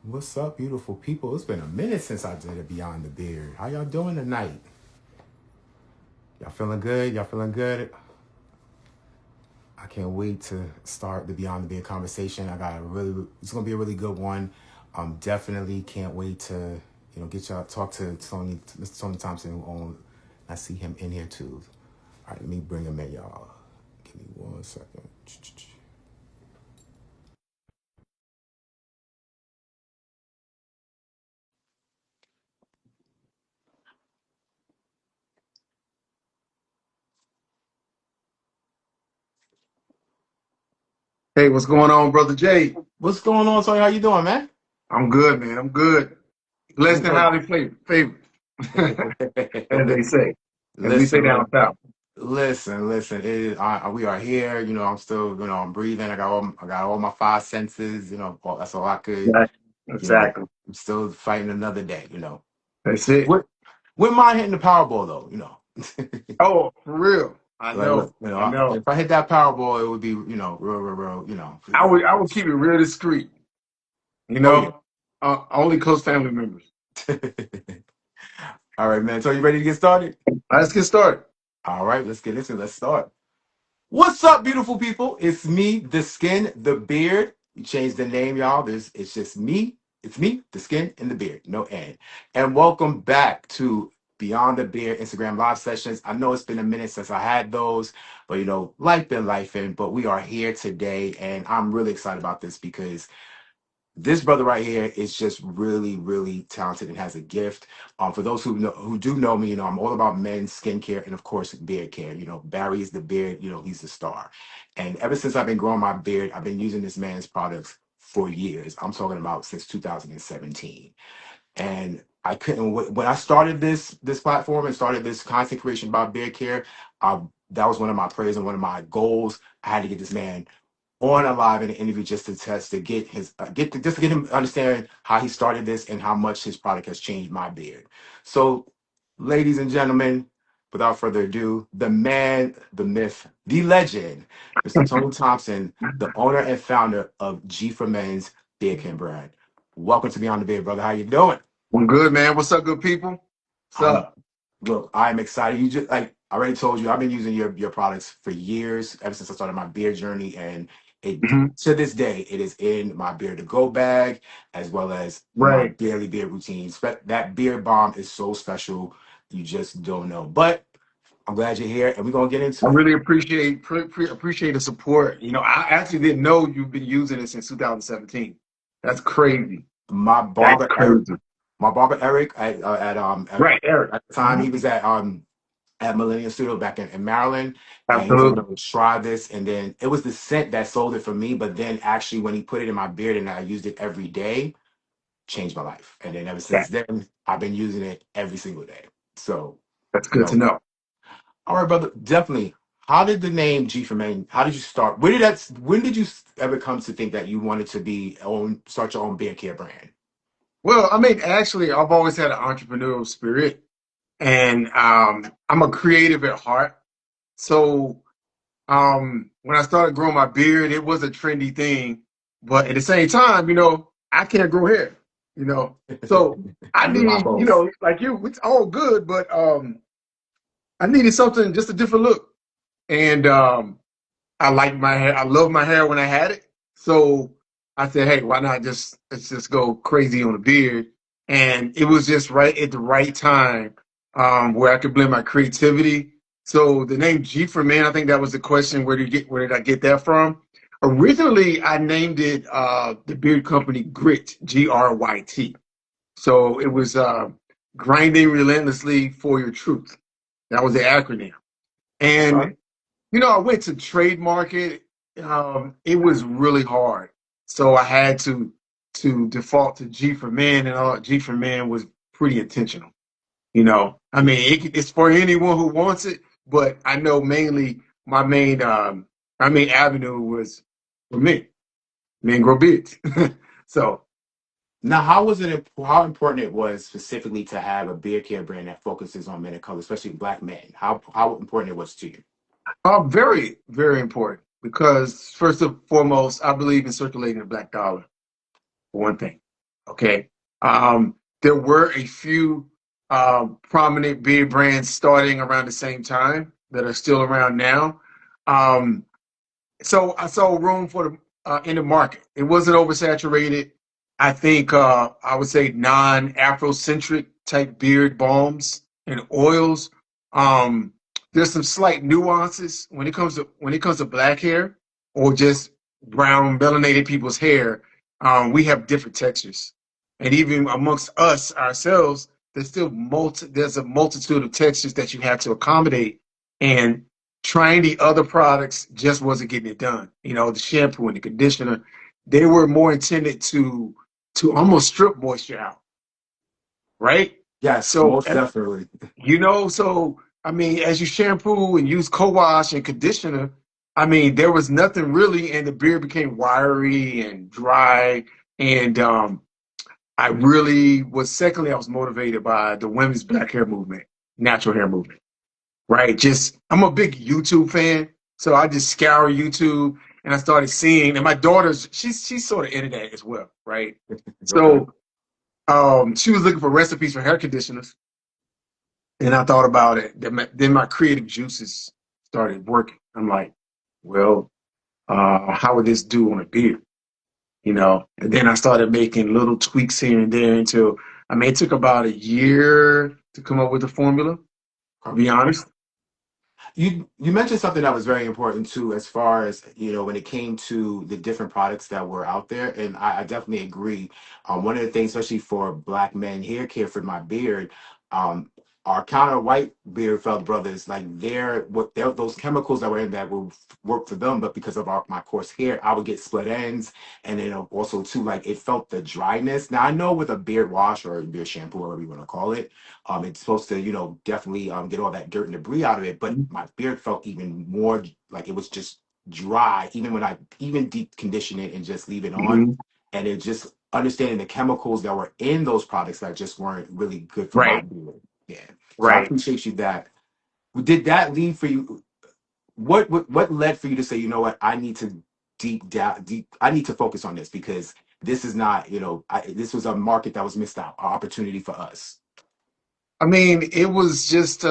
What's up, beautiful people? It's been a minute since I did a Beyond the Beard. How y'all doing tonight? Y'all feeling good? Y'all feeling good? I can't wait to start the Beyond the Beard conversation. It's gonna be a really good one. Definitely can't wait to, get y'all talk to Mr. Tony Thompson on. I see him in here too. All right, let me bring him in, y'all. Give me 1 second. Hey, what's going on, Brother Jay? What's going on, Tony? How you doing, man? I'm good, man. I'm good. Blessed I'm and good. highly favored, as they say, as we say Listen, down man. south. Listen. It is, we are here. I'm still, I'm breathing. I got all my five senses. That's all I could. Right. You know, Exactly. I'm still fighting another day. That's it. What? Wouldn't mind hitting the Powerball though. Oh, for real. I Like, look, know. I know. if I hit that Powerball, it would be, real. I would keep it real discreet. You Oh yeah. know, only close family members. All right, man. So you ready to get started? Let's get started. All right, let's get into it. Let's start. What's up, beautiful people? It's me, the skin, the beard. You changed the name, y'all. It's just me. It's me, the skin, and the beard. No N. And welcome back to Beyond the Beard Instagram live sessions. I know it's been a minute since I had those, but life been life in. But we are here today, and I'm really excited about this because this brother right here is just really, really talented and has a gift. For those who do know me, I'm all about men's skincare and of course beard care. Barry is the beard. He's the star. And ever since I've been growing my beard, I've been using this man's products for years. I'm talking about since 2017. And I couldn't when I started this platform and started this content creation about beard care. That was one of my prayers and one of my goals. I had to get this man on a live in an interview just to test to get his just to get him understand how he started this and how much his product has changed my beard. So, ladies and gentlemen, without further ado, the man, the myth, the legend, Mr. Tony Thompson, the owner and founder of G for Men's Beardcare brand. Welcome to Beyond the Beard, brother. How you doing? I'm good, man. What's up, good people? What's I'm up? Look, I'm excited. You just like I already told you, I've been using your products for years, ever since I started my beard journey, and it Mhm. to this day it is in my beard to go bag as well as my Right. daily beard routine. That beard balm is so special, you just don't know. But I'm glad you're here, and we're gonna get I into it. really appreciate the support. I actually didn't know you've been using it since 2017. That's crazy. My That's barber Eric, crazy. at Right, Eric. at the time he Mhm. was at Millennium Studio back in Maryland, and he was able Absolutely. to try this. And then it was the scent that sold it for me. But then actually, when he put it in my beard and I used it every day, changed my life. And then ever since That, then, I've been using it every single day. So, that's you good to know, know. all right, brother, definitely. How did the name G for Men? How did you start? When did you ever come to think that you wanted to start your own beard care brand? Well, actually, I've always had an entrepreneurial spirit, and I'm a creative at heart. So, when I started growing my beard, it was a trendy thing, but at the same time, I can't grow hair. So I You and I need, both. like you, it's all good, but I needed something just a different look, and I like my hair. I love my hair when I had it. So I said, hey, why not let's just go crazy on a beard? And it was just right at the right time, where I could blend my creativity. So the name G for Man, I think that was the question. Where did I get that from? Originally, I named it the beard company Grit, Gryt. So it was grinding relentlessly for your truth. That was the acronym. Okay. And I went to trademark it. It was really hard, so I had to default to G for Man, and G for Man was pretty intentional. It's for anyone who wants it, but I know mainly my main avenue was for men grow beards. So Now, how important it was specifically to have a beard care brand that focuses on men of color, especially black men? How important it was to you? very, very important because first and foremost, I believe in circulating the black dollar for one thing. Okay. There were a few prominent beer brands starting around the same time that are still around now. Um, so I saw room for the in the market. It wasn't oversaturated. I think I would say non-Afrocentric type beard balms and oils. Um, there's some slight nuances when it comes to black hair or just brown melanated people's hair. We have different textures, and even amongst us ourselves, there's a multitude of textures that you have to accommodate. And trying the other products just wasn't getting it done. You know, the shampoo and the conditioner, they were more intended to almost strip moisture out, right? Yes, So, most definitely. so I mean, as you shampoo and use co-wash and conditioner, I mean, there was nothing really, and the beard became wiry and dry. And I really was. Secondly, I was motivated by the women's black hair movement, natural hair movement, right? Just I'm a big YouTube fan, so I just scour YouTube and I started seeing. And my daughter's she's sort of into that as well, right? Okay. So she was looking for recipes for hair conditioners, and I thought about it. Then my creative juices started working. I'm like, well, how would this do on a beard? You know, and then I started making little tweaks here and there until I mean, it took about a year to come up with the formula, to be honest. You mentioned something that was very important too, as far as when it came to the different products that were out there, and I definitely agree. One of the things, especially for black men here, care for my beard, um, our counter white beard felt brothers, like those chemicals that were in that would work for them, but because of my coarse hair, I would get split ends, and then also too, like it felt the dryness. Now I know with a beard wash or a beard shampoo, whatever you want to call it, it's supposed to, definitely get all that dirt and debris out of it. But my beard felt even more like it was just dry, even when I even deep condition it and just leave it on. Mhm. And it just understanding the chemicals that were in those products that just weren't really good for my Right, beard. Yeah. So I right. appreciate you that. Did that lead for you? What led for you to say, you know what, I need to I need to focus on this because this is not, this was a market that was missed out, an opportunity for us. I mean, it was just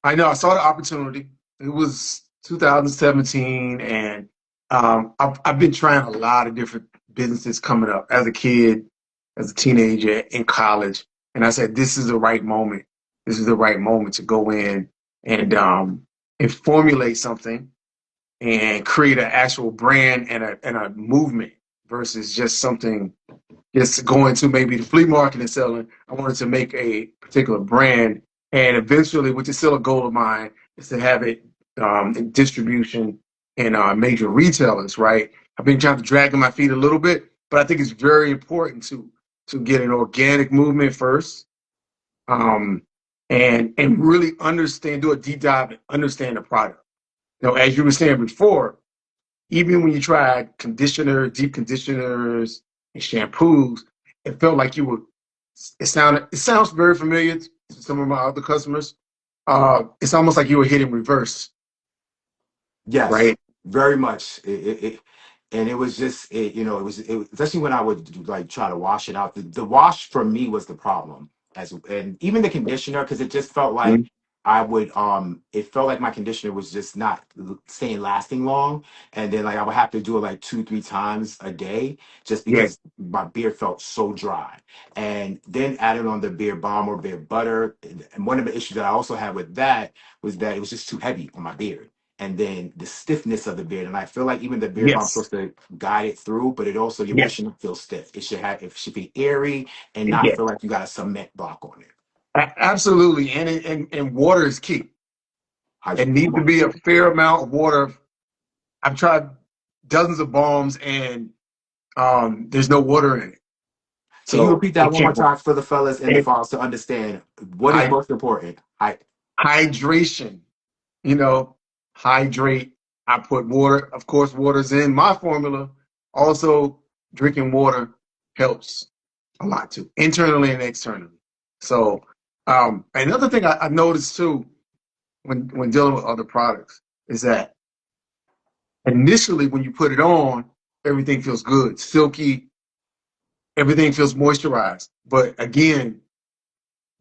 I know I saw the opportunity. It was 2017, and I've been trying a lot of different businesses coming up as a kid, as a teenager, in college, and I said, "This is the right moment. This is the right moment to go in and formulate something and create an actual brand and a movement versus just something just going to maybe the flea market and selling. I wanted to make a particular brand, and eventually, which is still a goal of mine, is to have it in distribution in major retailers. Right? I've been trying to drag my feet a little bit, but I think it's very important to get an organic movement first, um, and really understand, do a deep dive, and understand the product. You know, as you were saying before, even when you tried conditioner, deep conditioners, and shampoos, it felt like you were. It sounds very familiar to some of my other customers. It's almost like you were hitting reverse, Yes, right? very much. And it was just, especially when I would like try to wash it out. The wash for me was the problem, and even the conditioner, because it just felt like Mhm. it felt like my conditioner was just not staying lasting long, and then like I would have to do it like 2, 3 times a day, just Yeah. because my beard felt so dry. And then added on the beard balm or beard butter, and one of the issues that I also had with that was that it was just too heavy on my beard, and then the stiffness of the beard. And I feel like even the beard balm Yes. supposed to guide it through, but it also your beard Yes. shouldn't feel stiff. It should be airy and not Yes. feel like you got a cement block on it. Absolutely. And water is key. It needs Come to on. be a fair amount of water. I've tried dozens of balms, and there's no water in it, Can you so repeat that it one more can't work. time for the fellas and the And fathers to understand what is most important? hydration, you know, hydrate. I put water, of course, water's in my formula. Also, drinking water helps a lot too, internally and externally. So, another thing I noticed too when dealing with other products is that initially when you put it on, everything feels good, silky, Everything feels moisturized. But again,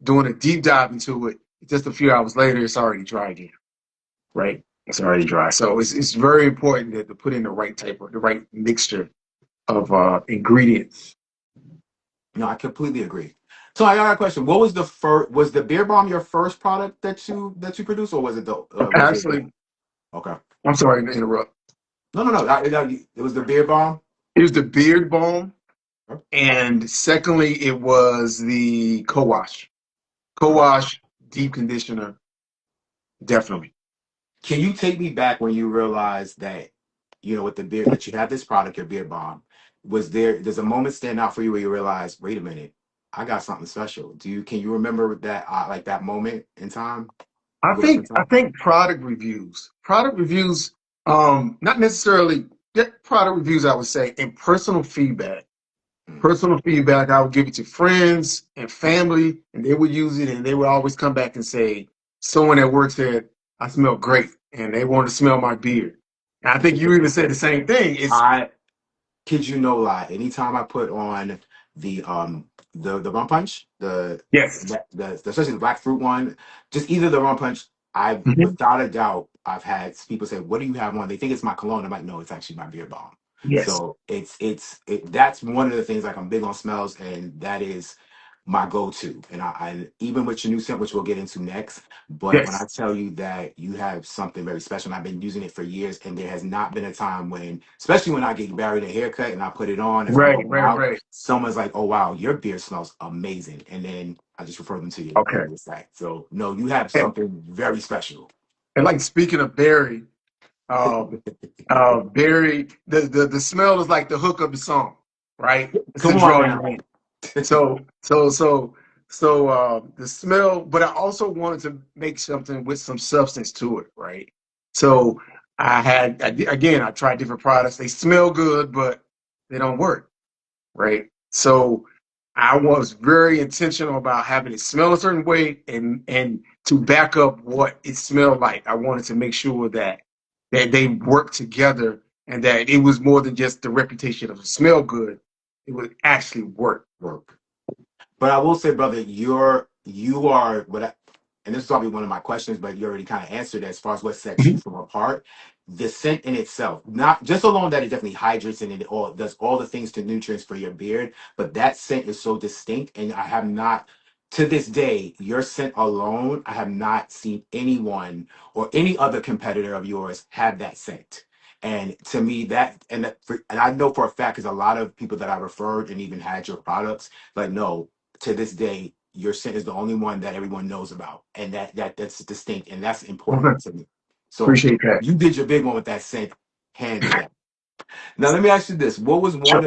doing a deep dive into it, just a few hours later, it's already dry again, right? It's already dry. So it's very important that to put in the right the right mixture of ingredients. No, I completely agree. So I got a question. What was the first? Was the beer bomb your first product that you produced, or was it the was it Actually, the okay? I'm sorry to interrupt. No, no, no. It was the beer bomb. It was the beard balm, Okay. and secondly, it was the co-wash. Okay. Co-wash deep conditioner, definitely. Can you take me back when you realized that with the beer that you had this product, your beer bomb? Does a moment stand out for you where you realize, wait a minute, I got something special? Can you remember that like that moment in time? Within the I time? think product reviews, not necessarily product reviews, I would say, and personal feedback. Mm. Personal feedback, I would give it to friends and family, and they would use it, and they would always come back and say, someone at work said, I smell great, and they wanted to smell my beard. And I think you even said the same thing. It's I kid you no lie. Anytime I put on the rum punch, yes. especially the black fruit one, just either the rum punch, I've Mhm. without a doubt I've had people say, "What do you have on?" They think it's my cologne. I'm like, "No, it's actually my beer bomb." Yes. So that's one of the things. Like I'm big on smells, and that is my go-to. And I even with your new scent, which we'll get into next. But when I Yes. tell you that you have something very special, and I've been using it for years, and there has not been a time when, especially when I get married a haircut and I put it on as I'm Right, going right, out, right. someone's like, "Oh wow, your beard smells amazing," and then I just refer them to your Okay. new scent. So no, you have And, something very special. and like speaking of Barry, um, Barry, the smell is like the hook of the song, right? It's to Come on draw you now. in. So the smell, but I also wanted to make something with some substance to it, right? So again, I tried different products. They smell good, but they don't work, right? So I was very intentional about having it smell a certain way and to back up what it smelled like. I wanted to make sure that they worked together and that it was more than just the reputation of smell good. It would actually work. Work. But I will say, brother, you are and this is probably one of my questions, but you already kind of answered it as far as what sets you Mhm. from apart. The scent in itself, not just alone that it definitely hydrates and it all does all the things to nutrients for your beard, but that scent is so distinct. And I have not, to this day, your scent alone, I have not seen anyone or any other competitor of yours have that scent. And to me, and I know for a fact because a lot of people that I referred and even had your products, like no, to this day, your scent is the only one that everyone knows about, and that's distinct, and that's Okay. important to me. So Appreciate that. you did your big one with that scent, hands down. Now let me ask you this: Sure.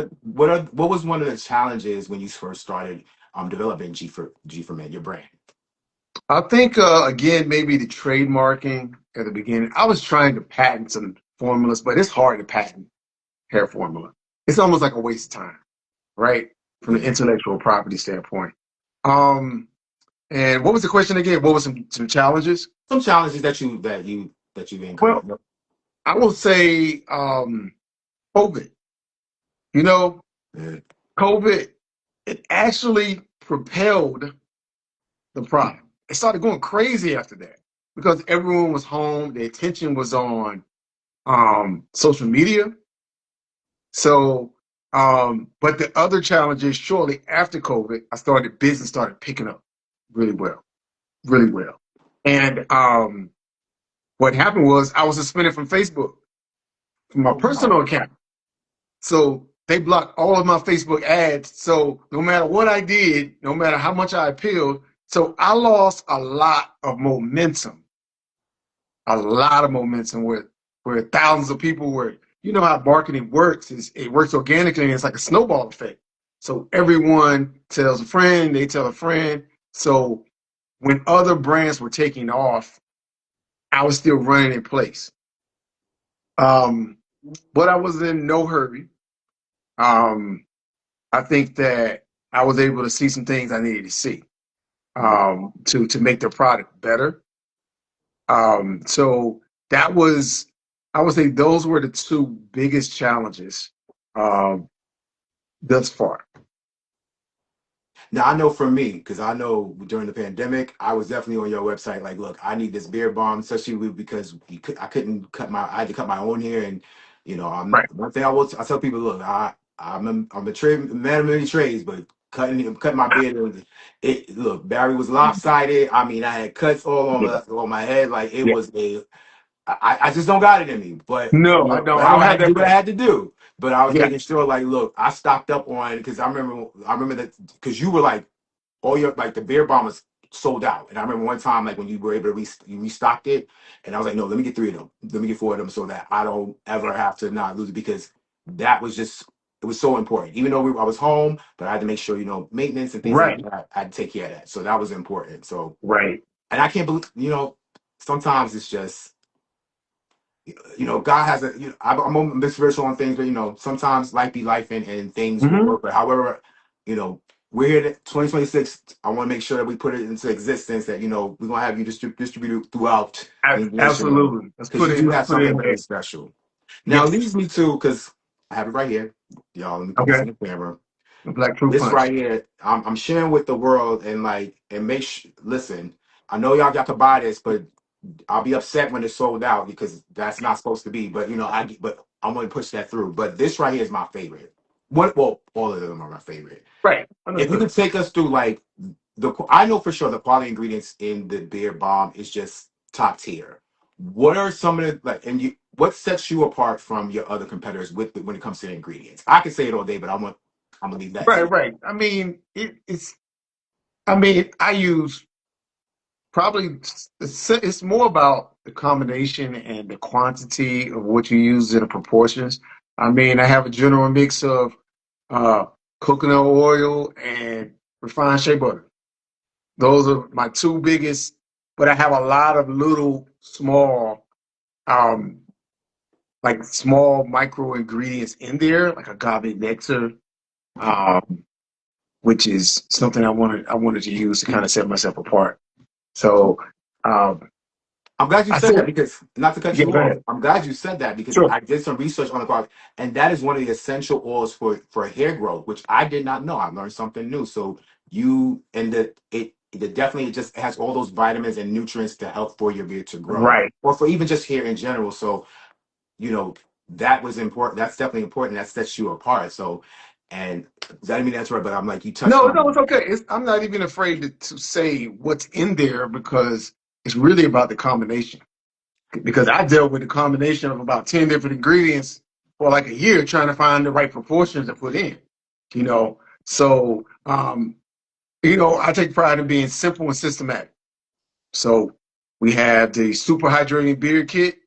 what was one of the challenges when you first started developing G for Men, your brand? I think again maybe the trademarking at the beginning. I was trying to patent some formulas, but it's hard to patent hair formula. It's almost like a waste of time, right? From the Yeah, intellectual property standpoint. Um, and what was the question again? What was some challenges? some challenges that you've Well, incurred. I will say COVID. You know, Yeah. COVID, it actually propelled the product. It started going crazy after that because everyone was home. The attention was on social media. So, but the other challenges shortly after COVID, business started picking up really well, really well. And what happened was I was suspended from Facebook, from my Oh wow. personal account. So they blocked all of my Facebook ads. So no matter what I did, no matter how much I appealed, so I lost a lot of momentum where thousands of people were, you know how marketing works is it works organically and it's like a snowball effect. So everyone tells a friend, they tell a friend. So when other brands were taking off, I was still running in place. Um, but I was in no hurry. Um, I think that I was able to see some things I needed to see to make the product better. So that was, I would say, those were the two biggest challenges um, thus far. Now I know for me, because I know during the pandemic, I was definitely on your website. Like, look, I need this beard balm, especially because I couldn't I had to cut my own hair, and Right. one thing I tell people, look, I'm a trade man of many trades, but cutting my beard, look, Barry was lopsided. I mean, I had cuts all Yeah. on my head, like it Yeah. was I just don't got it in me, but No, I don't. but I don't I have had to do that what I thing. had to do. But I was Yeah. making sure, like, look, I stocked up on because I remember that because you were like all your like the beer bomb was sold out. And I remember one time like when you were able to you restocked it, and I was like, no, let me get three of them, let me get four of them, so that I don't ever have to not lose it because that was just it was so important. Even though I was home, but I had to make sure maintenance and things like Right. that. I had to take care of that, so that was important. So Right. and I can't believe sometimes it's just God has a, I'm a bit spiritual on things, but sometimes life be life and things will Hmm. work. But however, we're here at 2026. I want to make sure that we put it into existence that, we're going to have you distributed throughout the nation Absolutely. because you do Let's have put it something in very there. special. Now, Yes. leads me to, because I have it right here. Y'all, let me put this Okay. in the camera. The Black Fruit This Punch. right here, I'm sharing with the world and make sure, listen, I know y'all got to buy this, but I'll be upset when it's sold out because that's not supposed to be. But but I'm going to push that through. But this right here is my favorite. Well, all of them are my favorite. Right. If you Understood. could take us through like I know for sure the quality ingredients in the beer bomb is just top tier. What are some of the what sets you apart from your other competitors when it comes to the ingredients? I can say it all day, but I'm gonna leave that to Right. you. Right. I mean, it's. I mean, I use probably it's more about the combination and the quantity of what you use in the proportions. I mean, I have a general mix of uh, coconut oil and refined shea butter. Those are my two biggest, but I have a lot of little small, um, like small micro ingredients in there, like agave nectar, um, which is something I wanted to use to kind of set myself apart. So um, I'm glad you I said said, that because not to cut yeah, you go off. ahead. I'm glad you said that because Sure. I did some research on the product, and that is one of the essential oils for hair growth, which I did not know. I learned something new. So you and it definitely just has all those vitamins and nutrients to help for your beard to grow, Right. or for even just hair in general. So you know that was important. That's definitely important. That sets you apart. So, and that didn't mean that's right, but I'm like you touched No, no, on. it's okay. I'm not even afraid to say what's in there because it's really about the combination. Because I dealt with a combination of about 10 different ingredients for like a year trying to find the right proportions to put in, you know. So, I take pride in being simple and systematic. So we have the super hydrating beard kit.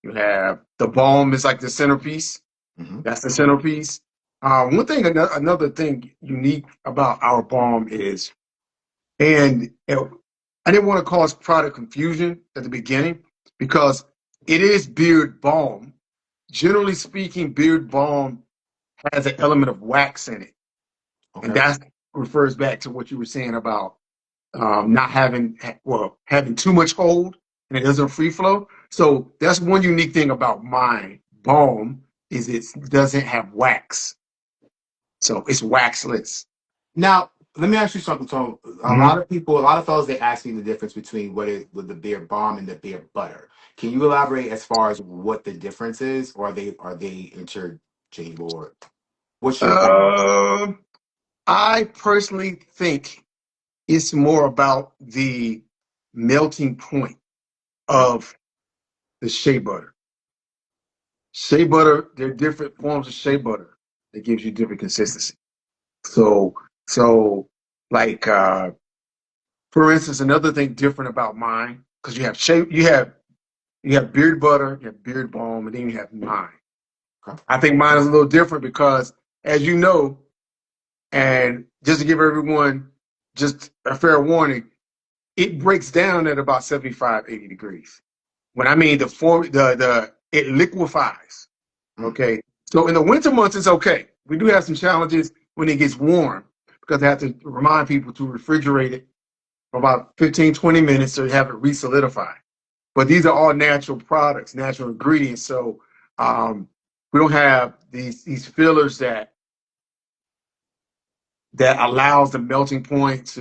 You have the balm is like the centerpiece. Mhm. That's the centerpiece. One thing, another thing unique about our balm is, and I didn't want to cause product confusion at the beginning because it is beard balm. Generally speaking, beard balm has an element of wax in it, and Okay. that refers back to what you were saying about not having having too much hold and it doesn't free flow. So that's one unique thing about my balm is it doesn't have wax, so it's waxless. Now, let me ask you something, Tom. Mhm. A lot of fellas, they ask me the difference between with the beer bomb and the beer butter. Can you elaborate as far as what the difference is, or are they interchangeable? Or what's your opinion? Uh, I personally think it's more about the melting point Okay. of the shea butter. Shea butter, there are different forms of shea butter that gives you different consistency. So, so like for instance, another thing different about mine, because you have beard butter, you have beard balm, and then you have mine. Okay. I think mine is a little different because, as you know, and just to give everyone just a fair warning, it breaks down at about 75, 80 degrees. When I mean the it liquefies. Mm. Okay. So in the winter months, it's okay. We do have some challenges when it gets warm because I have to remind people to refrigerate it for about 15, 20 minutes to have it re-solidify. But these are all natural products, natural ingredients. So um, we don't have these fillers that that allows the melting point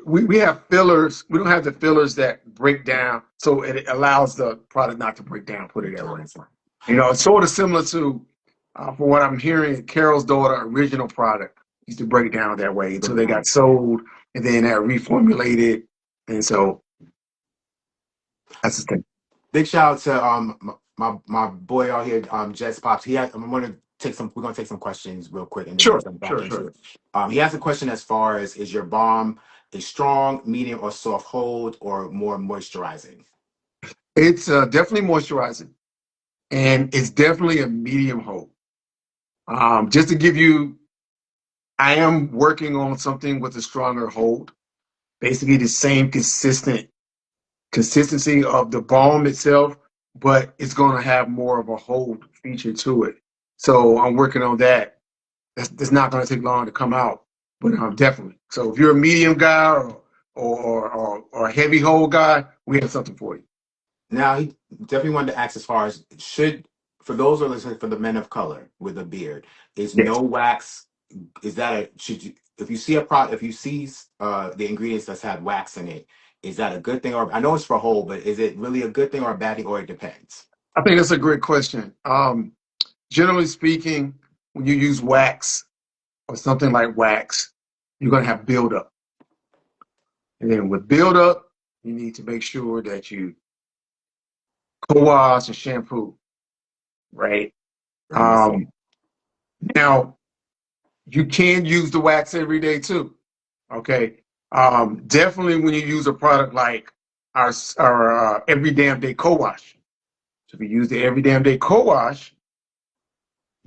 we have fillers. We don't have the fillers that break down, so it allows the product not to break down. Put it that way. It's sort of similar to, for what I'm hearing, Carol's daughter original product used to break down that way until they got sold, and then that reformulated, and so that's the thing. Big shout out to my boy out here, Jess Pops. We're gonna take some questions real quick and then we'll Sure, jump back sure, into sure. it. He has a question as far as, is your balm a strong, medium, or soft hold, or more moisturizing? It's definitely moisturizing, and it's definitely a medium hold. Just to give you, I am working on something with a stronger hold, basically the same consistency of the balm itself, but it's going to have more of a hold feature to it. So I'm working on that. That's not going to take long to come out, but definitely. So if you're a medium guy or a heavy hold guy, we have something for you. Now he definitely wanted to ask as far as, for those who are listening, for the men of color with a beard, is Yes. no wax, is that a should you, if you see if you see the ingredients that's had wax in it, is that a good thing? Or I know it's for whole, but is it really a good thing or a bad thing, or it depends? I think that's a great question. Generally speaking, when you use wax or something like wax, you're going to have buildup. And then with buildup, you need to make sure that you co-wash and shampoo, right? Understood. Um, Now, you can use the wax every day too, okay? Definitely when you use a product like our Every Damn Day Co-Wash. So if you use the Every Damn Day Co-Wash,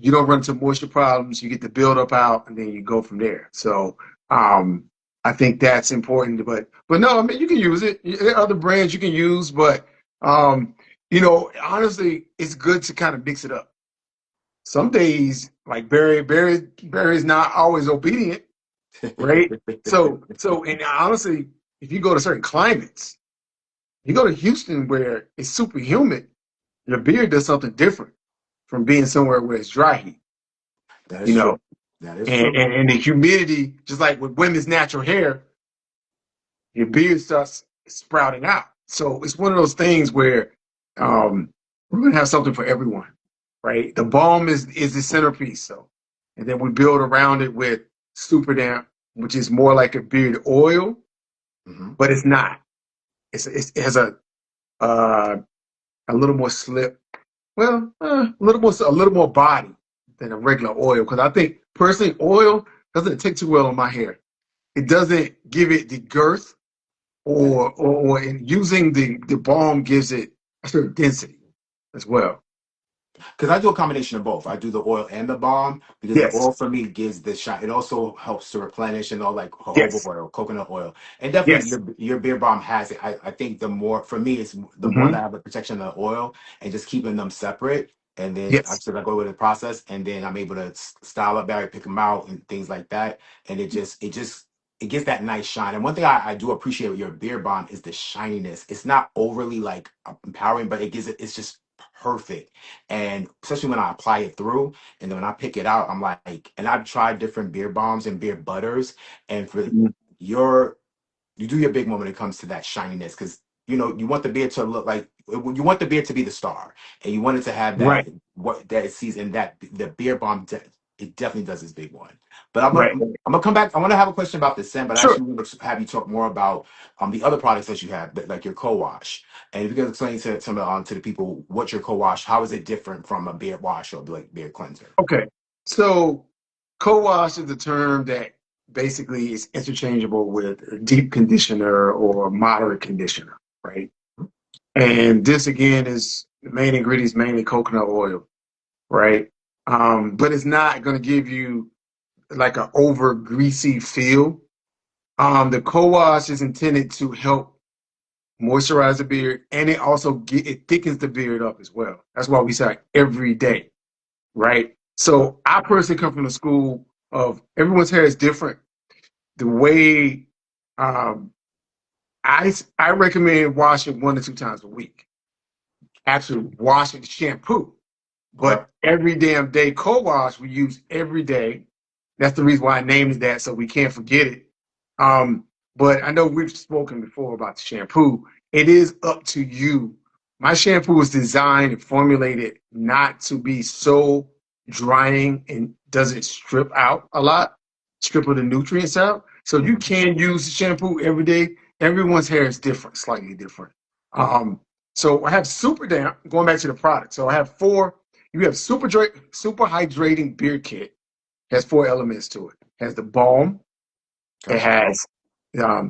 you don't run into moisture problems. You get the buildup out, and then you go from there. So um, I think that's important. But no, I mean you can use it. There are other brands you can use, but honestly, it's good to kind of mix it up. Some days, like Barry's not always obedient, right? And honestly, if you go to certain climates, you go to Houston where it's super humid, your beard does something different from being somewhere where it's dry heat, That is you true. know. That is And, true. and, and the humidity, just like with women's natural hair, your beard starts sprouting out. So it's one of those things where um, we're gonna have something for everyone, right? The balm is the centerpiece, so, and then we build around it with super damp, which is more like a beard oil, Hmm. but it's not. It has uh, a little more slip, well, a little more body than a regular oil. Because I think personally, oil doesn't take too well on my hair. It doesn't give it the girth, or in using the balm gives it a certain density as well. Because I do a combination of both. I do the oil and the balm because the Yes, oil for me gives the shine. It also helps to replenish and all, like jojoba yes, oil, coconut oil, and definitely yes. your beer balm has it. I think the more for me, it's the more that Hmm. I have the protection of the oil and just keeping them separate. And then Yes. I go with the process, and then I'm able to style up Barry, pick them out, and things like that. And it gives that nice shine. And one thing I do appreciate with your beer balm is the shininess. It's not overly like empowering, but it's just perfect. And especially when I apply it through, and then when I pick it out, I'm like, and I've tried different beer bombs and beer butters, and for Mhm. your you do your big one when it comes to that shininess, because you want the beer to look like, you want the beer to be the star, and you want it to have that, Right, what that it sees, and that the beer bomb it definitely does its big one. But right. I'm gonna come back. I want to have a question about the scent, but I Sure. actually want to have you talk more about the other products that you have, like your co-wash. And if you can explain to the people what your co-wash, how is it different from a beard wash or like beard cleanser? Okay. So co-wash is a term that basically is interchangeable with a deep conditioner or moderate conditioner, right? And this again is the main ingredient is mainly coconut oil, right? But it's not going to give you like an over greasy feel. The co-wash is intended to help moisturize the beard, and it thickens the beard up as well. That's why we say every day, right? So I personally come from the school of everyone's hair is different. The way um, I recommend washing 1 to 2 times a week. Actually, washing shampoo, Okay. but every damn day co-wash we use every day, That's the reason why I named it that, so we can't forget it. Um, but I know we've spoken before about the shampoo. It is up to you. My shampoo was designed and formulated not to be so drying and doesn't strip out a lot, strip of the nutrients out. So you Mhm. can use the shampoo every day. Everyone's hair is different, slightly different. Um, so I have super damp, going back to the product. So I have four. You have super hydrating beard kit, has four elements to it. It has the balm. It Okay. has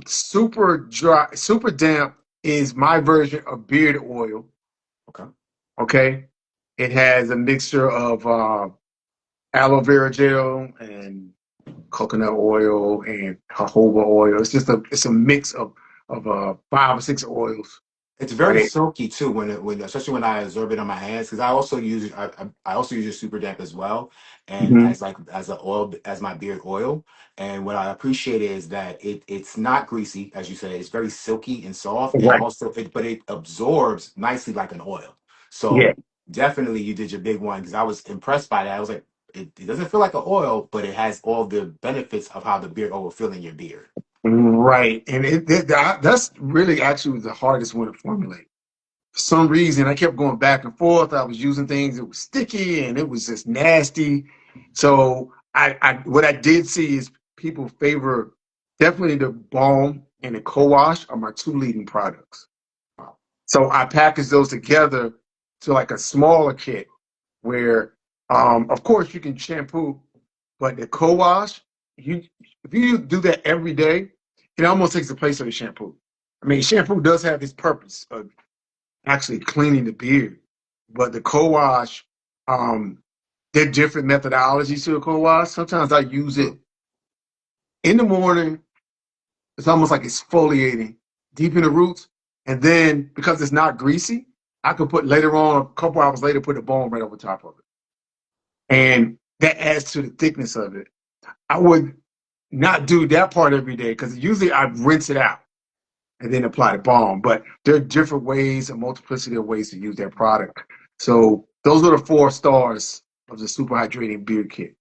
super dry, super damp is my version of beard oil. Okay. Okay. It has a mixture of aloe vera gel and coconut oil and jojoba oil. It's a mix of 5 or 6 oils, It's very right? silky too when especially when I absorb it on my hands because I also use I also use a super damp as well and Hmm. as like as a oil as my beard oil and what I appreciate is that it's not greasy as you said it's very silky and soft and Right. also but it absorbs nicely like an oil Yeah. so definitely you did your big one because I was impressed by that I was like it doesn't feel like an oil but it has all the benefits of how the beard oil will feel in your beard. Right. And that's really actually the hardest one to formulate. For some reason, I kept going back and forth. I was using things that was sticky and it was just nasty. So what I did see is people favor definitely the balm and the co-wash are my two leading products. Wow. So I packaged those together to like a smaller kit where, of course, you can shampoo, but the co-wash, you if you do that every day, it almost takes the place of the shampoo. I mean, shampoo does have its purpose of actually cleaning the beard. But the co-wash, um, there are different methodologies to the co-wash. Sometimes I use it in the morning. It's almost like exfoliating deep in the roots. And then because it's not greasy, I could put later on, a couple hours later, put a balm right over top of it. And that adds to the thickness of it. I would not do that part every day because usually I rinse it out and then apply the balm. But there are different ways, a multiplicity of ways to use that product. So those are the 4 stars of the super hydrating beard kit.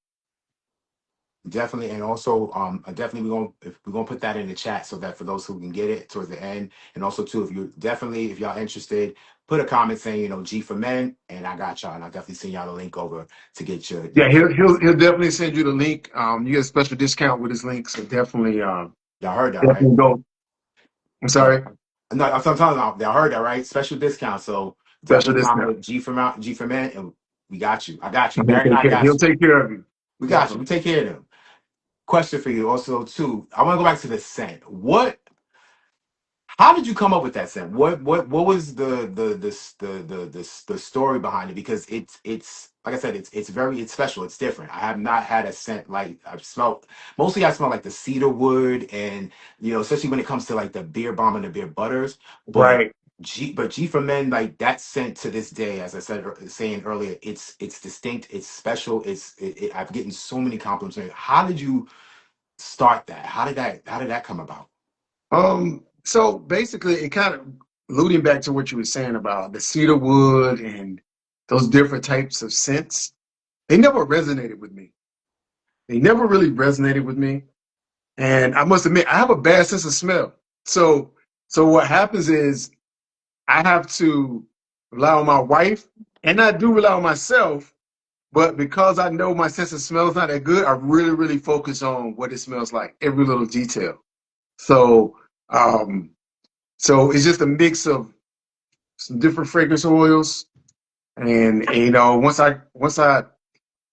Definitely, and also, definitely we're gonna put that in the chat so that for those who can get it towards the end, and also too, if you definitely if y'all interested, put a comment saying G for men, and I got y'all, and I'll definitely send y'all the link over to get Yeah, your he'll definitely send you the link. You get a special discount with his link, so definitely y'all heard that right? definitely go. I'm No, sorry, no, I'm talking about y'all heard that right? Special discount, so special definitely discount. comment G for men, and we got you. I got you. He'll Barry and take I care. got He'll you. take care of you. We got you. We Definitely. take care of them. Question for you also too. I want to go back to the scent. What How did you come up with that scent? What was the story behind it? Because it's like I said, it's very it's special. It's different. I have not had a scent like I've smelled. Mostly, I smell like the cedar wood, and especially when it comes to like the beer bomb and the beer butters. But Right. G for men like that scent to this day, as I said saying earlier, it's distinct. It's special. I've gotten so many compliments. How did you start that? How did that come about? So basically, it kind of alluding back to what you were saying about the cedar wood and those different types of scents. They never resonated with me. They never really resonated with me. And I must admit, I have a bad sense of smell. So, so what happens is I have to rely on my wife, and I do rely on myself. But because I know my sense of smell is not that good, I really, really focus on what it smells like, every little detail. So, um, so it's just a mix of some different fragrance oils, and once I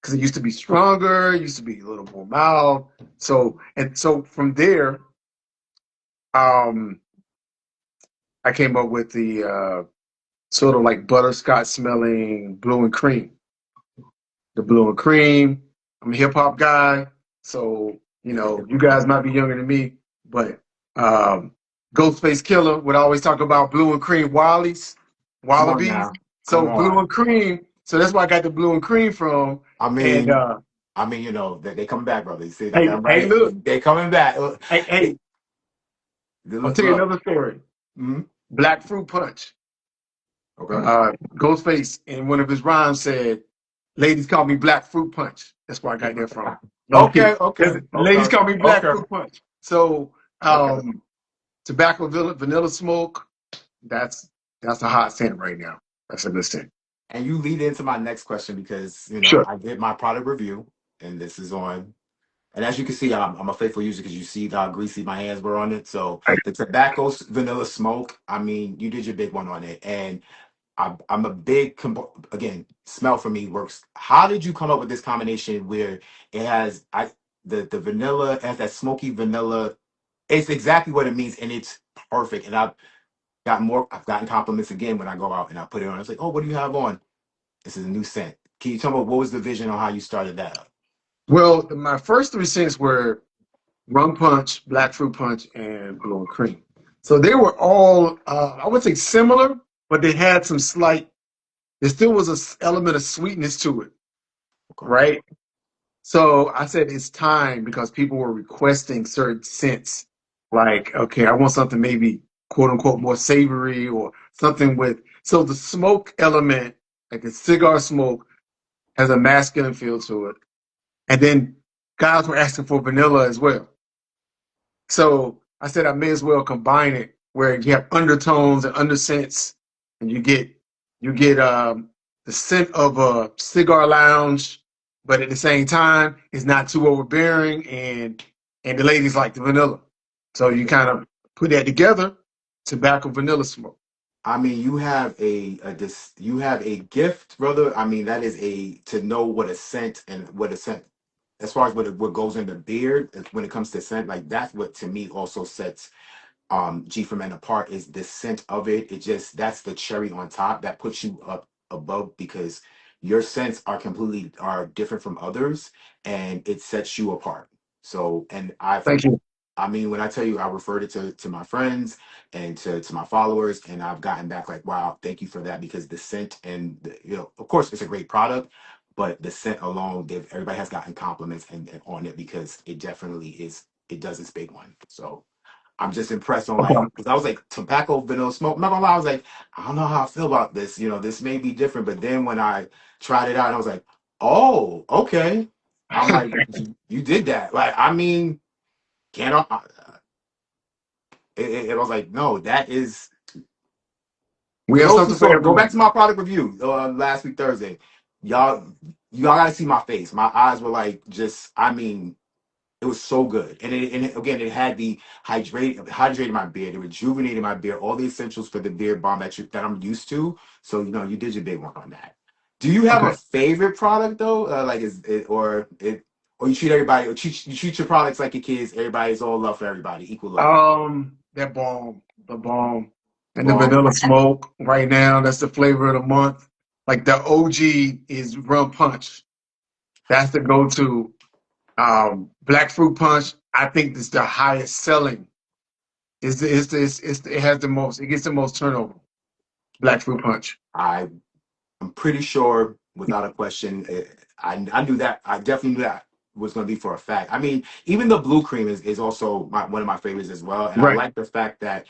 because it used to be stronger, it used to be a little more mild. So from there, um, I came up with the sort of like butterscotch smelling blue and cream. The blue and cream. I'm a hip hop guy, so you guys might be younger than me, but um, Ghostface Killer would always talk about blue and cream Come on wallabies. now. Come So blue on. and cream. So that's where I got the blue and cream from. I And mean, they coming back, brother. You see that, hey, that hey, right? look, They coming back. hey, hey, It- I'll look, tell you look. another story. Mhm. Black Fruit Punch. Okay. Ghostface in one of his rhymes said, "Ladies call me Black Fruit Punch." That's where I got that from. No, I'm Okay, kidding. okay, Ladies okay, call me Black okay, Fruit Punch. So okay. tobacco vanilla smoke. That's that's a hot scent right now. That's a good scent. And you lead into my next question because Sure. I did my product review, and this is on. And as you can see, I'm a faithful user because you see how greasy my hands were on it. So the tobacco vanilla smoke, I mean, you did your big one on it, and I'm a big again. Smell for me works. How did you come up with this combination where it has the vanilla, it has that smoky vanilla? It's exactly what it means, and it's perfect. And I've gotten compliments again when I go out and I put it on. It's like, oh, what do you have on? This is a new scent. Can you tell me what was the vision on how you started that up? Well, my first three scents were rum punch, black fruit punch, and blue and cream. So they were all, I would say similar, but they had some slight, there still was an element of sweetness to it, Okay. right? So I said it's time because people were requesting certain scents. Like, okay, I want something maybe quote unquote more savory or something with, so the smoke element, like the cigar smoke, has a masculine feel to it. And then guys were asking for vanilla as well. So I said I may as well combine it where you have undertones and underscents, and you get the scent of a cigar lounge, but at the same time it's not too overbearing, and the ladies like the vanilla. So you kind of put that together, tobacco vanilla smoke. I mean, you have you have a gift, brother. I mean, that is a to know what a scent and what a scent as far as what goes in the beard when it comes to scent, like that's what to me also sets G from N apart is the scent of it. It just that's the cherry on top that puts you up above because your scents are different from others and it sets you apart. So and Thank you. I mean when I tell you I referred it to my friends and to my followers and I've gotten back like wow, thank you for that because the scent and of course it's a great product, but the scent alone, everybody has gotten compliments and on it because it definitely is it does its big one. So I'm just impressed on like Okay. because I was like tobacco vanilla smoke. I'm not gonna lie, I was like, I don't know how I feel about this. This may be different. But then when I tried it out, I was like, oh, okay. I'm like, you did that. Like, I mean, can't I was like, no, that is We for have those who something for saw. Go back everyone. to my product review last week Thursday. Y'all, y'all gotta see my face. My eyes were like just. I mean, it was so good, and again, it had the hydrated my beard, it rejuvenated my beard, all the essentials for the beard balm that I'm used to. So you did your big one on that. Do you have a Okay. favorite product though? Like is it or you treat everybody or you treat your products like your kids? Everybody's all love for everybody, equal love. That balm, the balm, and the Bomb. vanilla smoke. Right now, that's the flavor of the month. Like the OG is rum punch. That's the go-to. Black fruit punch. I think it's the highest selling. It has the most. It gets the most turnover. Black fruit punch. I I'm pretty sure, without a question, I knew that. I definitely knew that was going to be for a fact. I mean, even the blue cream is also one of my favorites as well, and I Right. like the fact that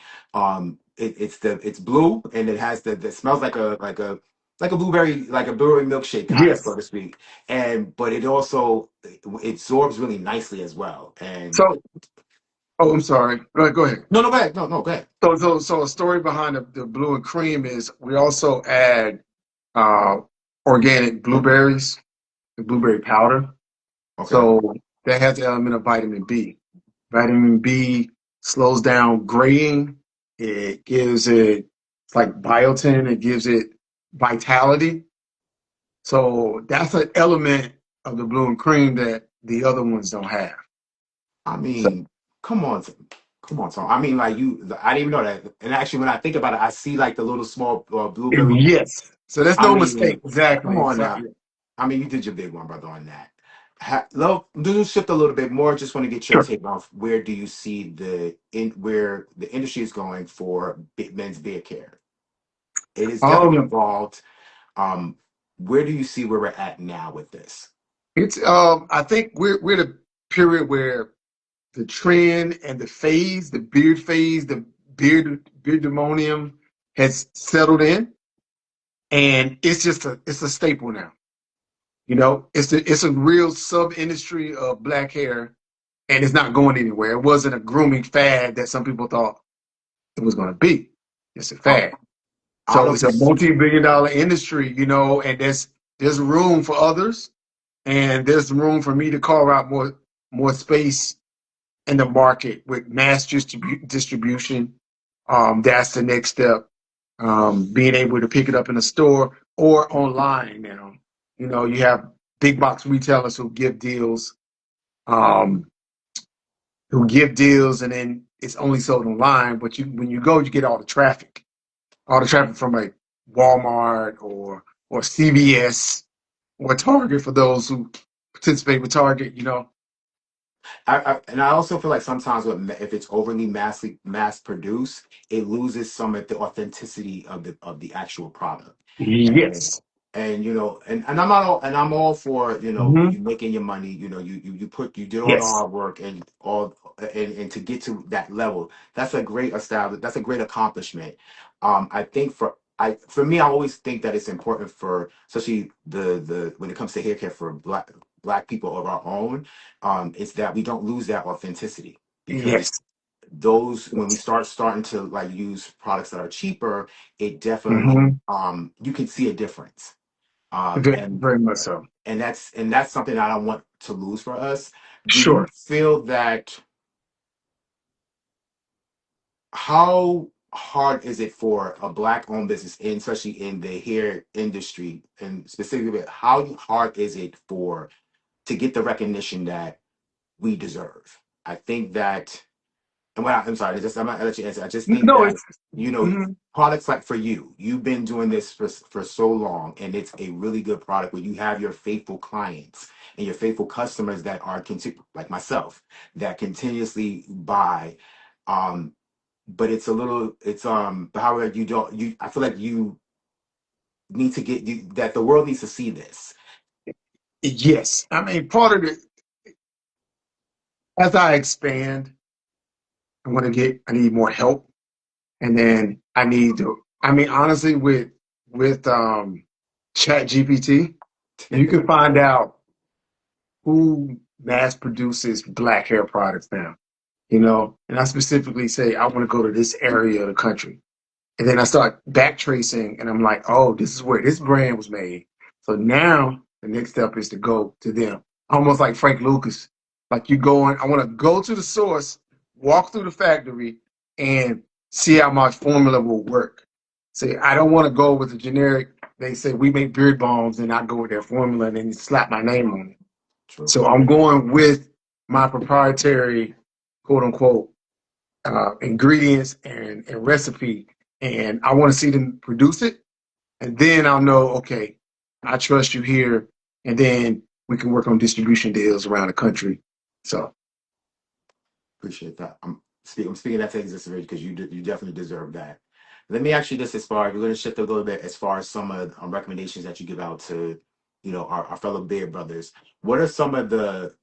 it's blue and it has the that smells like a blueberry milkshake kind of so Yes. to speak, and but it also it absorbs really nicely as well. And So, oh, I'm sorry. Go ahead. no, no, go ahead, no, go ahead. So a story behind the blue and cream is we also add uh, organic blueberries, the blueberry powder. Okay, So that has the element of vitamin B. Vitamin B slows down graying. It gives it, it's like biotin, it gives it vitality. So that's an element of the blue and cream that the other ones don't have. I So mean, come on, come on, Tom. I mean, like I didn't even know that. And actually, when I think about it, I see like the little small blueberry. yes. So there's I no mistake. mean, come Exactly. on now. I mean, you did your big one, brother, on that. Love, do shift a little bit more. Just want to get your Sure. take off where do you see where the industry is going for men's beard care? It is definitely Um, evolved. Um, where do you see where we're at now with this? it's I think we're the period where the trend and the beardemonium has settled in, and it's a staple now. You know, it's a real sub industry of black hair, and it's not going anywhere. It wasn't a grooming fad that some people thought it was going to be. It's a I, fad. I don't So know it's if a it's multi-billion-dollar industry, you know, and there's room for others, and there's room for me to carve out more space in the market with mass distribution. That's the next step. Being able to pick it up in a store or online now. You know, you have big box retailers um, who give deals, and then it's only sold online. But when you go, you get all the traffic from like Walmart or CVS or Target for those who participate with Target. You know, and I also feel like sometimes if it's overly mass produced, it loses some of the authenticity of the actual product. And yes. and and I'm all for Hmm. you making your money. You did all the Yes. hard work and to get to that level. That's a great establish. That's a great accomplishment. I think for me, I always think that it's important for especially the when it comes to hair care for black people of our own, is that we don't lose that authenticity because Yes. those when we Yes. starting to like use products that are cheaper, it definitely Hmm. you can see a difference. um Very, and very much so. that's something I don't want to lose for us. Do you Sure. feel that how hard is it for a black owned business, and especially in the hair industry, and specifically how hard is it for to get the recognition that we deserve? I think that, and I'm sorry, I'm not gonna let you answer. I just think No, that it's you know mhm. products like for you've been doing this for so long, and it's a really good product where you have your faithful clients and your faithful customers that are like myself that continuously buy. Um, but it's a little, but however you don't, I feel like you need to that the world needs to see this. Yes. I mean, part of it as I expand, I need more help, and then I need to. I mean, honestly, with Chat GPT, you can find out who mass produces black hair products now. You know, and I specifically say I want to go to this area of the country. And then I start back tracing and I'm like, oh, this is where this brand was made. So now the next step is to go to them. Almost like Frank Lucas. Like you going, I want to go to the source, walk through the factory, and see how my formula will work. See, I don't want to go with the generic, they say we make beard balms and I go with their formula and then slap my name on it. True. So I'm going with my proprietary, quote unquote, ingredients and recipe, and I want to see them produce it, and then I'll know, okay, I trust you here, and then we can work on distribution deals around the country. So Appreciate that. I'm speaking that to existence because you definitely deserve that. Let me ask you this: as far we're going to shift a little bit as far as some of the recommendations that you give out to, our fellow beard brothers. What are some of the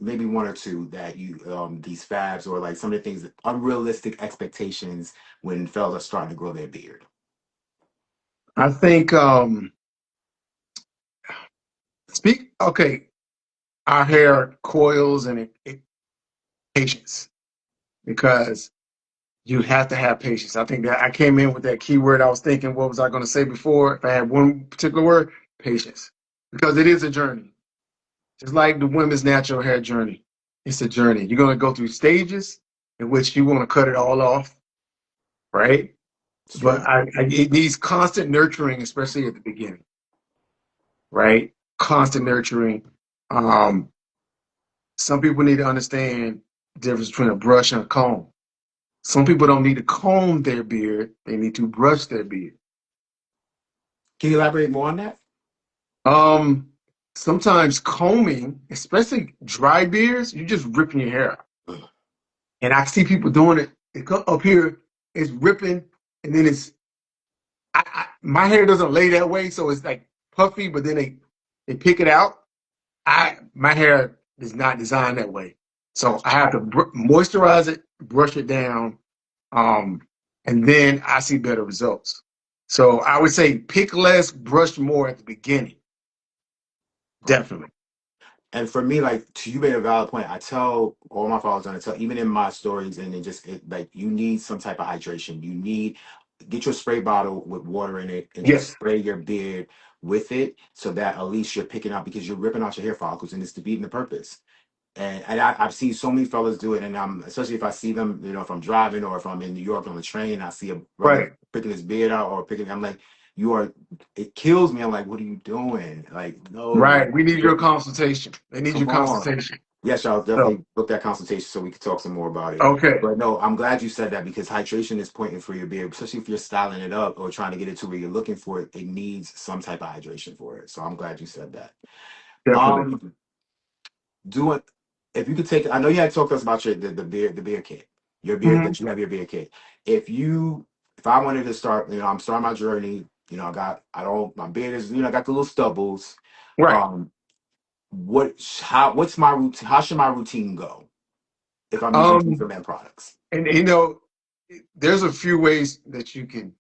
maybe one or two that you these fabs or like some of the things unrealistic expectations when fellas are starting to grow their beard? I think speak okay, our hair coils and patience because you have to have patience. I think that I came in with that keyword. I was thinking, what was I going to say before? If I had one particular word, patience, because it is a journey. Just like the women's natural hair journey, it's a journey. You're going to go through stages in which you want to cut it all off, right? It's But true. it needs constant nurturing, especially at the beginning, right? Constant nurturing. Um, some people need to understand the difference between a brush and a comb. Some people don't need to comb their beard; they need to brush their beard. Can you elaborate more on that? Um, Sometimes combing, especially dry beards, you're just ripping your hair out. And I see people doing it. It come up here, it's ripping, and then my hair doesn't lay that way, so it's like puffy, but then they pick it out. My hair is not designed that way, so I have to moisturize it, brush it down, um, and then I see better results. So I would say pick less, brush more at the beginning. Definitely. And for me, like to you made a valid point. I tell all my followers, and I tell even in my stories, and like you need some type of hydration. You need get your spray bottle with water in it and just Yes. spray your beard with it, so that at least you're picking out because you're ripping out your hair follicles, and it's defeating the purpose. And I've seen so many fellas do it, and especially if I see them, if I'm driving or if I'm in New York on the train, I see a brother Right. picking his beard out or picking. I'm like, you are. It kills me. I'm like, what are you doing? Like, no, Right. like, We need your consultation. They need your come on. consultation. Yes, I'll So, definitely book that consultation so we can talk some more about it. okay. But no, I'm glad you said that because hydration is pointing for your beard, especially if you're styling it up or trying to get it to where you're looking for it. It needs some type of hydration for it. So I'm glad you said that. Definitely. Um, doing if you could take, I know you had talked to us about the beard kit, your beard Hmm. that you have your beard kit. If I wanted to start, I'm starting my journey. I don't my beard is I got the little stubbles. Right. Um, what's my routine? How should my routine go if I'm using Um, Superman products? and there's a few ways that you can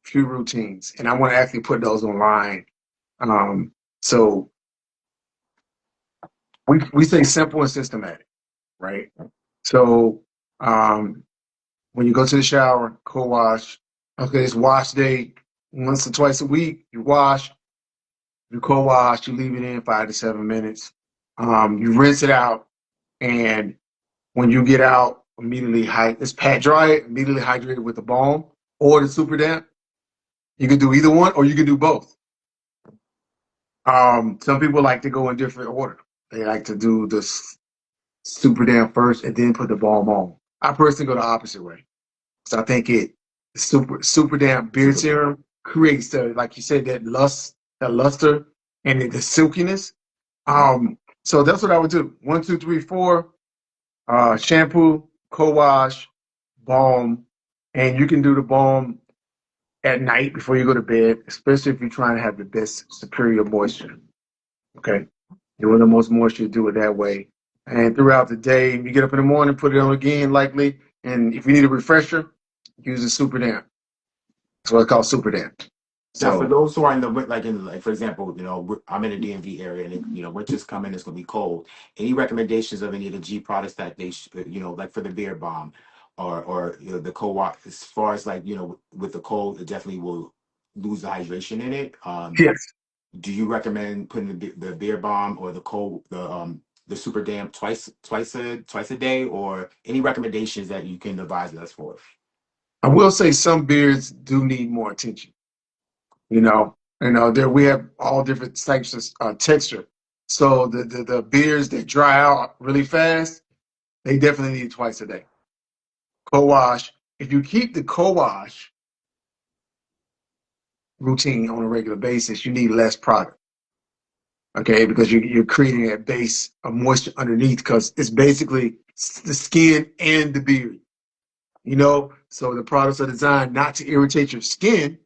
few routines, and I want to actually put those online. So we say simple and systematic, right? So um, when you go to the shower, co-wash. Okay, it's wash day once or twice a week. You wash, you co-wash, you leave it in 5 to 7 minutes. You rinse it out, and when you get out, immediately it's pat dry it, immediately hydrate it with the balm or the super damp. You can do either one, or you can do both. Some people like to go in different order. They like to do the super damp first and then put the balm on. I personally go the opposite way. So I think super damp beard Super. serum creates like you said, that luster, and the silkiness. Mhm. So that's what I would do. 1, 2, 3, 4. Shampoo, co-wash, balm, and you can do the balm at night before you go to bed, especially if you're trying to have the best superior moisture. Okay, you want the most moisture, do it that way. And throughout the day, you get up in the morning, put it on again, likely. And if you need a refresher, use a super damp. That's what I call super damp. Now, for So those who are like for example, I'm in the DMV area, and winter's coming, it's gonna be cold. Any recommendations of any of the G products that like for the beard balm, or the co-op, as far as like with the cold, it definitely will lose the hydration in it. yes, Do you recommend putting the beard balm or the super damp twice a day, or any recommendations that you can advise us for? I will say some beards do need more attention. There we have all different types of texture. So the beards that dry out really fast, they definitely need twice a day. Co-wash. If you keep the co-wash routine on a regular basis, you need less product. Okay, because you're creating a base of moisture underneath because it's basically the skin and the beard. So the products are designed not to irritate your skin,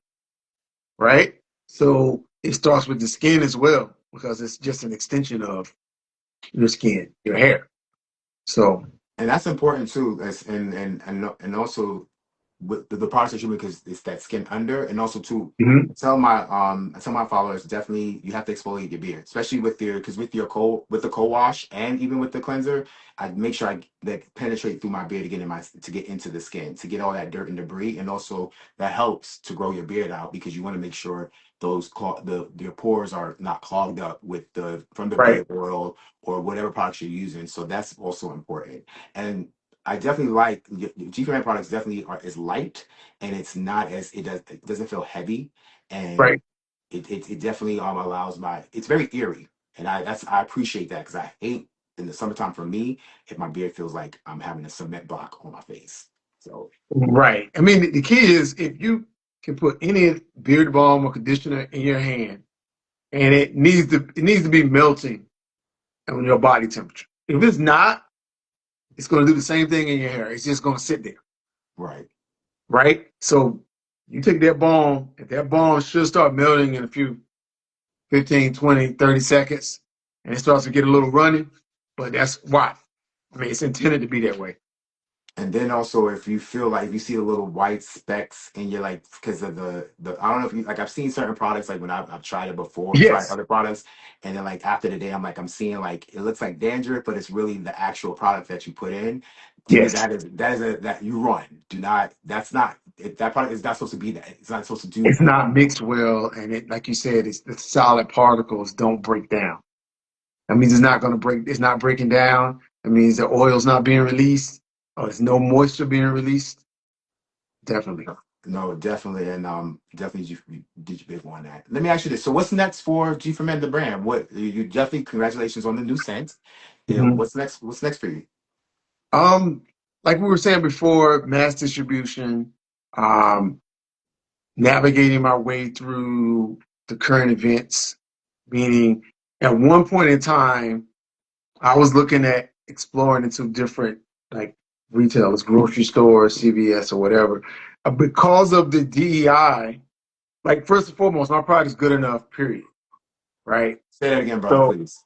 right? So it starts with the skin as well because it's just an extension of your skin, your hair. So And that's important too. And also with the products that you make, because it's that skin under, and also too. mhm. I tell my followers definitely you have to exfoliate your beard, especially because with the co-wash and even with the cleanser, I make sure I that penetrate through my beard to get into the skin to get all that dirt and debris, and also that helps to grow your beard out because you want to make sure your pores are not clogged up with the from the Right, beard oil or whatever products you're using. So that's also important. And I definitely like G Command products. Definitely is light, and it's not as it doesn't feel heavy, and right. it definitely allows it's very eerie, and I appreciate that because I hate in the summertime for me if my beard feels like I'm having a cement block on my face. So Right. I mean, the key is if you can put any beard balm or conditioner in your hand, and it needs to be melting on your body temperature. If it's not, it's going to do the same thing in your hair. It's just going to sit there, right. right? So you take that balm, if that balm should start melting in a few 15, 20, 30 seconds, and it starts to get a little runny, but that's why. I mean, it's intended to be that way. And then also, if you feel like if you see the little white specks and you're like, because of the I don't know if you like, I've seen certain products like when I've tried it before, tried Yes, other products, and then like after the day, I'm seeing like it looks like dandruff, but it's really the actual product that you put in. To me, yes. that is a that you run. Do not. That's not that product is not supposed to be that. It's not supposed to do It's that. not mixed well, and it, like you said, it's the solid particles don't break down. That means it's not going to break. It's not breaking down. That means the oil's not being released, or there's no moisture being released. Definitely. No, definitely, and definitely you did your big one on that. Let me ask you this: so, what's next for G for Men, the brand? What you definitely congratulations on the new scent. Yeah, Mhm. what's next? What's next for you? Um, like we were saying before, mass distribution, um, navigating my way through the current events, meaning at one point in time, I was looking at exploring into different like retailers, grocery stores, CVS or whatever. Because of the DEI, like first and foremost, my product is good enough, period. Right? Say that again, brother, So please.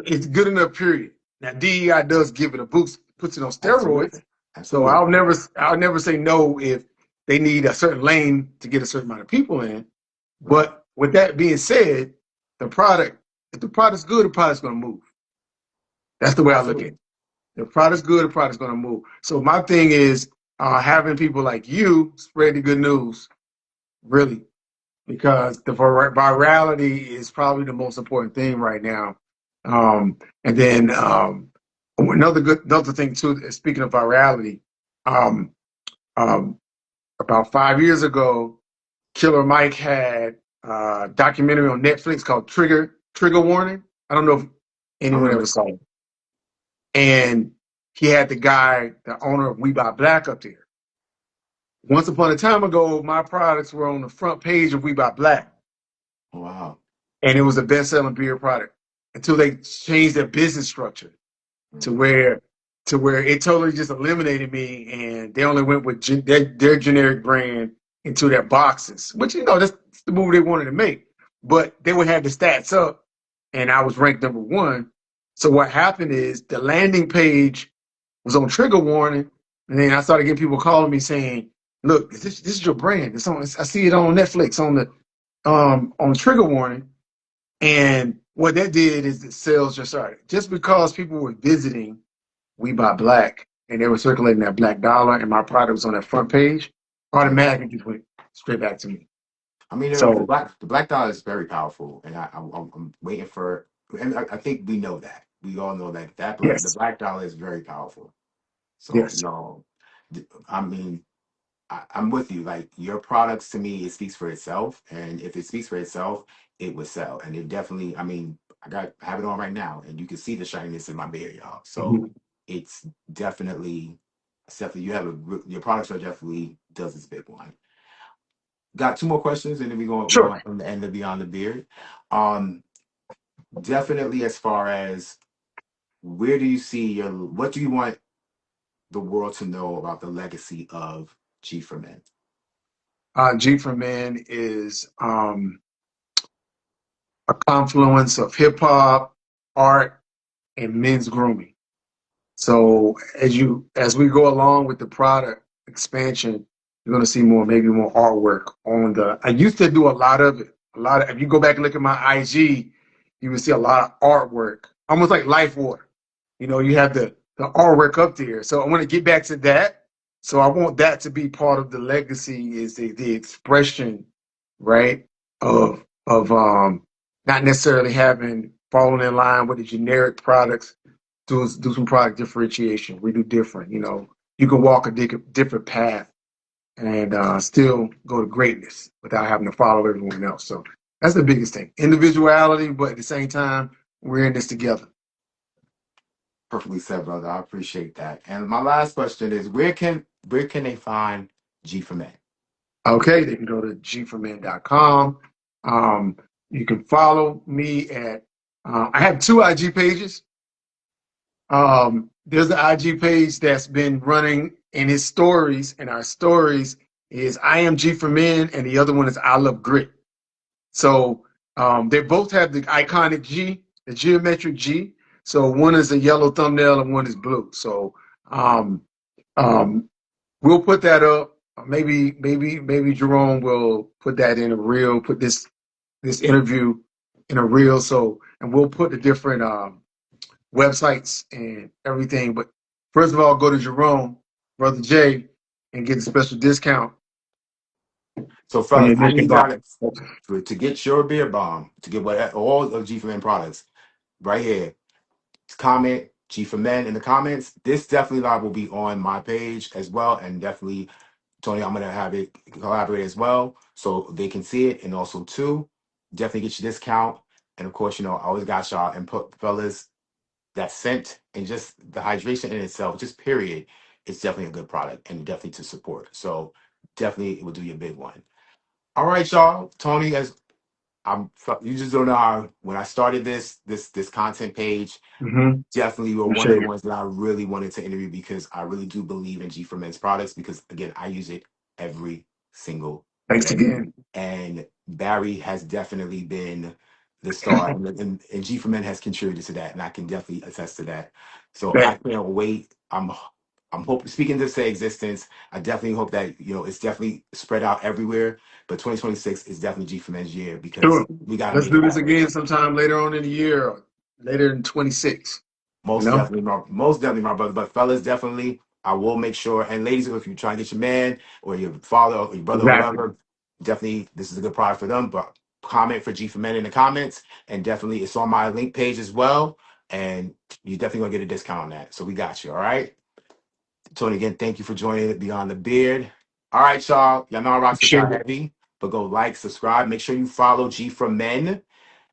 it's good enough, period. Now DEI does give it a boost, puts it on steroids. Absolutely, So absolutely. I'll never say no if they need a certain lane to get a certain amount of people in. Right, But with that being said, the product, if the product's good, the product's gonna move. That's the way I look at it. absolutely. The product's good, the product's gonna move. So my thing is having people like you spread the good news, really, because the virality is probably the most important thing right now. And then another thing too. Speaking of virality, um, um, about 5 years ago, Killer Mike had a documentary on Netflix called Trigger Warning. I don't know if I anyone ever remember. saw it. And he had the guy, the owner of We Buy Black, up there. Once upon a time ago, my products were on the front page of We Buy Black, Wow. and it was a best-selling beer product until they changed their business structure to Mhm. where it totally just eliminated me, and they only went with their generic brand into their boxes, which that's the move they wanted to make. But they would have the stats up, and I was ranked number one. So what happened is the landing page was on trigger warning, and then I started getting people calling me saying, "Look, this is your brand. It's on. I see it on Netflix on trigger warning." And what that did is the sales just started. Just because people were visiting We Buy Black and they were circulating that black dollar and my product was on that front page, Right. automatically just went straight back to me. I mean, So the black dollar is very powerful, and I'm waiting for. And I think we know that. We all know that the yes, black dollar is very powerful. So yes. no, I mean, I'm with you. Like your products to me, it speaks for itself, and if it speaks for itself, it would sell. And it definitely, I mean, I have it on right now, and you can see the shininess in my beard, y'all. So Mhm. it's definitely, it's definitely you have your products are definitely does this big one. Got two more questions, and then we Sure. going to end the beyond the beard. Um, definitely as far as where do you see what do you want the world to know about the legacy of G for Men? G for Men is a confluence of hip hop, art, and men's grooming. So as we go along with the product expansion, you're gonna see maybe more artwork on the. I used to do a lot of it. If you go back and look at my IG, you will see a lot of artwork, almost like Life Water. You have the artwork up there. So I want to get back to that. So I want that to be part of the legacy, is the expression, right? Of not necessarily having fallen in line with the generic products, do some product differentiation. We do different. You can walk a different path and still go to greatness without having to follow everyone else. So that's the biggest thing. Individuality, but at the same time, we're in this together. Perfectly said, brother. I appreciate that. And my last question is, where can they find G for Men? Okay, they can go to gformen.com. Um, you can follow me I have two IG pages. There's an IG page that's been running in his stories, and our stories is I am G for Men, and the other one is I love grit. So they both have the iconic G, the geometric G. So one is a yellow thumbnail and one is blue. So um, Um, we'll put that up. Maybe Jerome will put that in a reel. Put this interview in a reel. So, and we'll put the different websites and everything. But first of all, go to Jerome, Brother Jay, and get a special discount So, on fellas, your I initial need buy. y'all to get your beer bomb, to get what all of G for Men products right here. Comment G for Men in the comments. This definitely live will be on my page as well, and definitely Tony, I'm gonna have it collaborate as well, so they can see it, and also too, definitely get your discount. And of course, I always got y'all input, fellas. That scent and just the hydration in itself, just period, it's definitely a good product and definitely to support. So definitely it will do you a big one. All right, y'all. Tony, as you just don't know how when I started this content page, Mm-hmm. definitely were one of Appreciate the it. ones that I really wanted to interview because I really do believe in G for Men's products because again, I use it every single Thanks day. again. And Barry has definitely been the star, and G for Men has contributed to that, and I can definitely attest to that. So I Bet. can't wait. I'm hoping, speaking this to existence. I definitely hope that it's definitely spread out everywhere. But 2026 is definitely G for Men's year because Sure. we got to Let's make do it this happen. again sometime later on in the year, or later in 26. You Most know? definitely, most definitely, my brother. But fellas, definitely, I will make sure. And ladies, if you try to get your man or your father or your brother or Exactly. whoever, definitely this is a good product for them. But comment for G for Men in the comments, and definitely it's on my link page as well. And you definitely gonna get a discount on that. So we got you. All right, Tony. Again, thank you for joining it Beyond the Beard. All right, y'all. Y'all know I rock the Appreciate tie it. heavy, but go like, subscribe. Make sure you follow G for Men.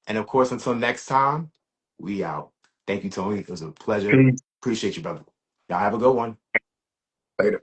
And of course, until next time, we out. Thank you, Tony. It was a pleasure. Peace. Appreciate you, brother. Y'all have a good one. Later.